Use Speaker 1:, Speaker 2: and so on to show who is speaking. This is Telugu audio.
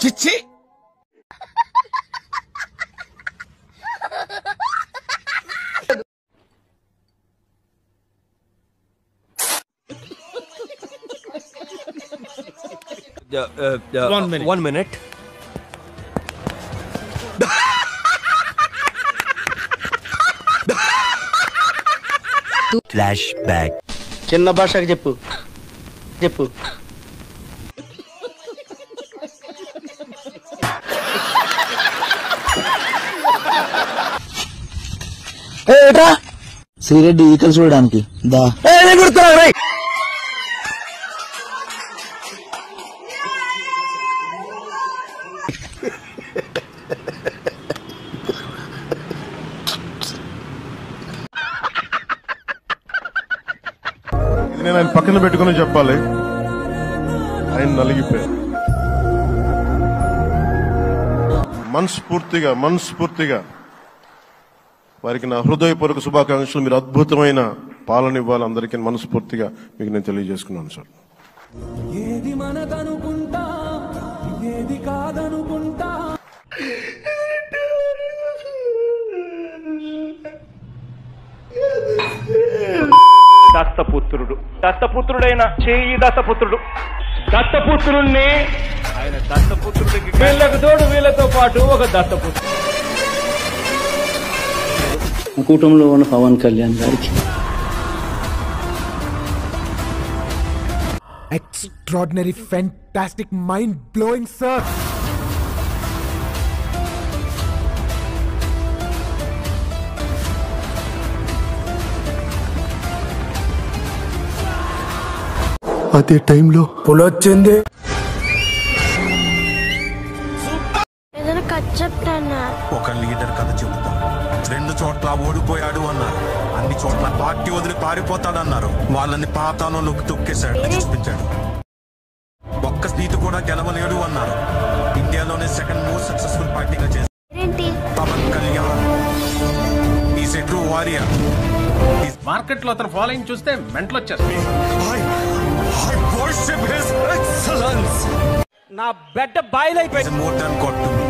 Speaker 1: చిచ్చి
Speaker 2: One minute. Flashback.
Speaker 3: చిన్న భాషకి చెప్పు చెప్పు.
Speaker 4: సిగరెట్ ఈకలు చూడడానికి దా
Speaker 5: నేను ఆయన పక్కన పెట్టుకుని చెప్పాలి. ఆయన నలిగిపోయారు. మనస్ఫూర్తిగా వారికి నా హృదయపూర్వక శుభాకాంక్షలు. మీరు అద్భుతమైన పాలన ఇవ్వాలి అందరికీ మనస్ఫూర్తిగా మీకు నేను తెలియజేసుకున్నాను సార్.
Speaker 6: ఏది మనదనుకుంటా ఏది కాదనుకుంటా.
Speaker 7: దత్తపుత్రుడైన చేయి దత్తపుత్రుడు. దత్తపుత్రుణ్ణి ఆయన దత్తపుత్రుడికి వీళ్ళకు తోడు వీళ్ళతో పాటు ఒక దత్తపుత్రుడు.
Speaker 3: కూటమిలో ఉన్న పవన్ కళ్యాణ్ గారికి
Speaker 6: Extraordinary, fantastic, mind-blowing, sir.
Speaker 5: అదే టైంలో
Speaker 6: పులొచ్చింది.
Speaker 8: ఏదైనా కథ చెప్తానా?
Speaker 9: ఒక లీడర్ కథ చెబుతా. 2 చోట్ల ఓడిపోయాడు అన్నారు. అన్ని చోట్ల పార్టీ వదిలి పారిపోతాడన్నారు. వాళ్ళని పాతాళంలోకి తొక్కేశాడు, చూపించాడు. ఒక్క సీటు కూడా గెలవలేడు అన్నారు. ఇండియాలోనే సెకండ్ మోస్ట్ సక్సెస్ఫుల్ పార్టీగా చేశారు Pawan Kalyan. Is a true warrior.
Speaker 7: Market లో అతను ఫాలోయింగ్ చూస్తే మెంటల్ వచ్చేస్తుంది.
Speaker 9: నా బెడ్ బాయిల్ అయిపోయింది. More than god to me.